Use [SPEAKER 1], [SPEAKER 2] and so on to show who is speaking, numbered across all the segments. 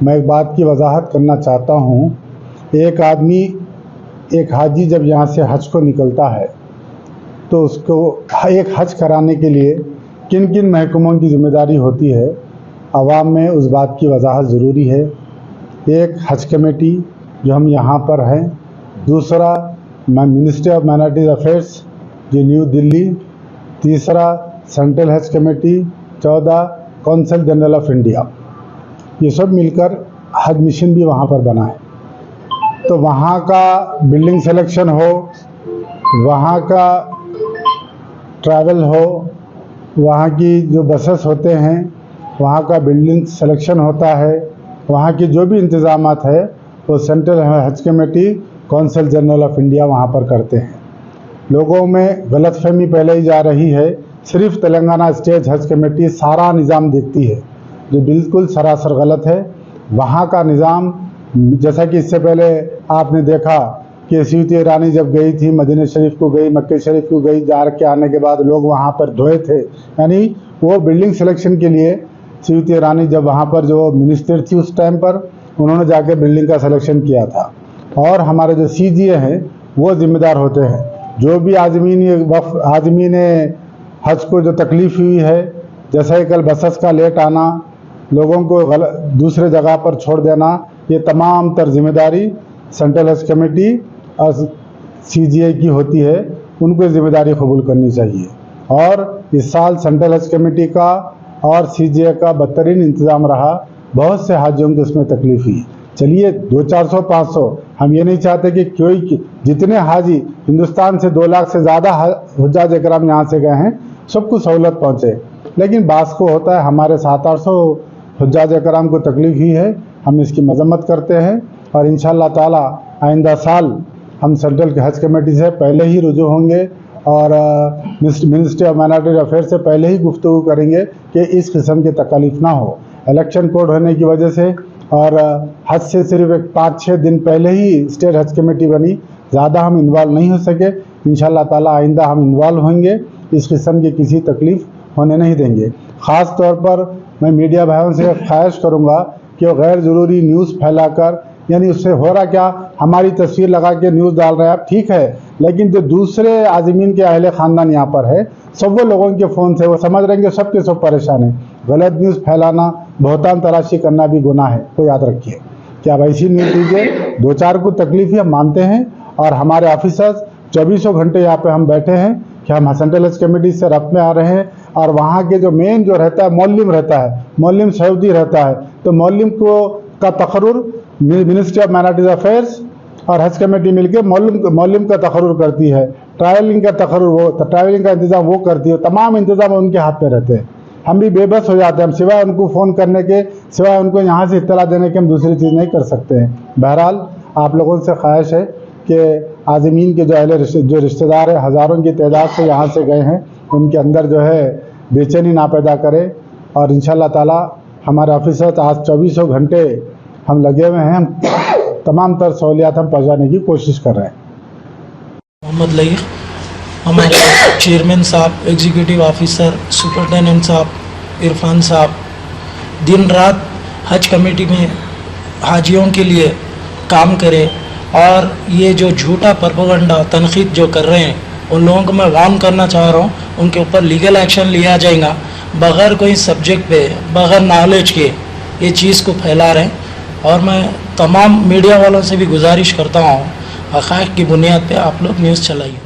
[SPEAKER 1] मैं एक बात की वजाहत करना चाहता हूँ। एक हाजी जब यहाँ से हज को निकलता है तो उसको एक हज कराने के लिए किन किन महकमों की जिम्मेदारी होती है, आवाम में उस बात की वजाहत ज़रूरी है। एक हज कमेटी जो हम यहाँ पर हैं, दूसरा मिनिस्ट्री ऑफ माइनॉरिटीज़ अफेयर्स जो न्यू दिल्ली, तीसरा सेंट्रल हज committee, 14 consul general of India, ये सब मिलकर हज मिशन भी वहाँ पर बना है। तो वहाँ का बिल्डिंग सिलेक्शन हो, वहाँ का ट्रैवल हो, वहाँ की जो बसेस होते हैं, वहाँ का बिल्डिंग सिलेक्शन होता है, वहाँ की जो भी इंतज़ामात है वो सेंट्रल हज committee, consul general of India वहाँ पर करते हैं। लोगों में गलतफहमी पहले ही जा रही है, सिर्फ तेलंगाना स्टेट हज कमेटी सारा निज़ाम देखती है, जो बिल्कुल सरासर गलत है। वहाँ का निज़ाम, जैसा कि इससे पहले आपने देखा कि स्मृति ईरानी जब गई थी, मदीना शरीफ को गई, मक्के शरीफ को गई, जा के आने के बाद लोग वहाँ पर धोए थे। यानी वो बिल्डिंग सिलेक्शन के लिए स्मृति ईरानी जब वहाँ पर जो मिनिस्टर थी उस टाइम पर, उन्होंने जाके बिल्डिंग का सिलेक्शन किया था। और हमारे जो CGA हैं वो जिम्मेदार होते हैं। जो भी आदमीन हज को जो तकलीफ़ हुई है, जैसा कि कल बसेस का लेट आना, लोगों को दूसरे जगह पर छोड़ देना, ये तमाम तर जिम्मेदारी सेंट्रल हज कमेटी और CGA की होती है। उनको जिम्मेदारी कबूल करनी चाहिए। और इस साल सेंट्रल हज कमेटी का और CGA का बदतरीन इंतज़ाम रहा। बहुत से हाजियों को इसमें तकलीफ हुई। चलिए 200-400 500, हम ये नहीं चाहते कि कोई, जितने हाजी हिंदुस्तान से 2 लाख से ज़्यादा हुज्जाज इकराम यहाँ से गए हैं, सबको सहूलत पहुँचे। लेकिन बास को होता है, हमारे 700-800 हुज्जाज इकराम को तकलीफ हुई है। हम इसकी मजम्मत करते हैं और इंशाअल्लाह ताला आइंदा साल हम सेंट्रल हज कमेटी से पहले ही रुजू होंगे और मिनिस्ट्री ऑफ माइनॉरिटी अफेयर्स से पहले ही गुफ्तगू करेंगे कि इस किस्म की तकलीफ ना हो। इलेक्शन कोड होने की वजह से और हज से सिर्फ एक 5-6 दिन पहले ही स्टेट हज कमेटी बनी, ज़्यादा हम इन्वॉल्व नहीं हो सके। इंशाअल्लाह ताला आइंदा हम इन्वॉल्व होंगे, इस किस्म की किसी तकलीफ होने नहीं देंगे। ख़ास तौर पर मैं मीडिया भाइयों से ख्वाहिश करूँगा कि वो गैर ज़रूरी न्यूज़ फैलाकर, यानी उससे हो रहा क्या, हमारी तस्वीर लगा के न्यूज़ डाल रहे हैं आप, ठीक है, लेकिन जो दूसरे आज़मीन के अहले ख़ानदान यहाँ पर है, सब वो लोगों के फ़ोन से वो समझ रहे हैं कि सब के सब परेशान हैं। गलत न्यूज़ फैलाना, बहुतान तराशी करना भी गुनाह है, तो याद रखिए कि आप ऐसी न्यूज़ दीजिए। 2-4 को तकलीफ ही हम मानते हैं और हमारे ऑफिसर्स 24 घंटे यहाँ पे हम बैठे हैं कि हम सेंट्रल हज कमेटी से रब्त में आ रहे हैं। और वहाँ के जो मेन जो रहता है मौलम रहता है, मौलम सऊदी रहता है, तो मौलम को का तकर्रुर मिनिस्ट्री ऑफ माइनॉरिटीज़ अफेयर्स और हज कमेटी मिलकर मौलम का तकर्रुर करती है। ट्रैवलिंग का तकर्रुर वो, ट्रैवलिंग का इंतज़ाम वो करती है। तमाम इंतज़ाम उनके हाथ में रहते हैं। हम भी बेबस हो जाते हैं, हम सिवाय उनको फ़ोन करने के, सिवाय उनको यहाँ से इत्तला देने के हम दूसरी चीज़ नहीं कर सकते हैं। बहरहाल आप लोगों से ख्वाहिश है कि आज़मीन के जो रिश्तेदार हैं, हज़ारों की तादाद से यहाँ से गए हैं, उनके अंदर जो है बेचैनी ना पैदा करें। और इंशाअल्लाह ताला हमारे ऑफिसर्स आज 24 घंटे हम लगे हुए हैं, हम तमाम तर सहूलियात हम पहुँचाने की कोशिश कर रहे हैं।
[SPEAKER 2] मोहम्मद लईक, हमारे चेयरमैन साहब, एग्जीक्यूटिव ऑफिसर, सुपरिटेंडेंट साहब, इरफान साहब दिन रात हज कमेटी में हाजियों के लिए काम करें। और ये जो झूठा प्रोपेगेंडा तनकीद जो कर रहे हैं, उन लोगों को मैं वार्न करना चाह रहा हूँ, उनके ऊपर लीगल एक्शन लिया जाएगा। बग़ैर कोई सब्जेक्ट पे, बग़ैर नॉलेज के ये चीज़ को फैला रहे हैं। और मैं तमाम मीडिया वालों से भी गुजारिश करता हूँ, हक़ाइक़ की बुनियाद पे आप लोग न्यूज़ चलाइए।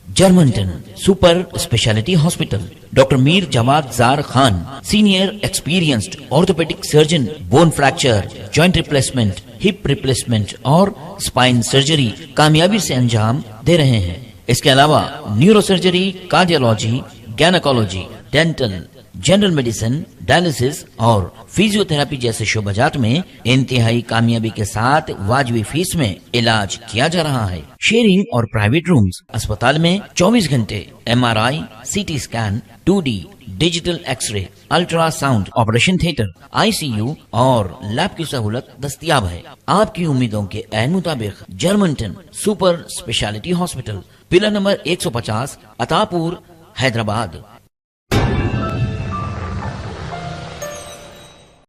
[SPEAKER 3] Germanton super speciality hospital, doctor Mir Jawad Jar Khan, senior experienced orthopaedic surgeon, bone fracture, joint replacement, hip replacement और स्पाइन सर्जरी कामयाबी से अंजाम दे रहे हैं। इसके अलावा neuro surgery, cardiology, gynaecology, dental, general medicine, dialysis और फिजियोथेरेपी जैसे शोबाजात में इंतहाई कामयाबी के साथ वाजिबी फीस में इलाज किया जा रहा है। शेयरिंग और प्राइवेट रूम्स, अस्पताल में 24 घंटे MRI, CT scan, 2D digital x-ray, ultrasound, operation theatre, ICU और लैब की सहूलत दस्तयाब है। आपकी उम्मीदों के ऐन मुताबिक Germanton super speciality hospital, pillar number 150, Attapur, Hyderabad.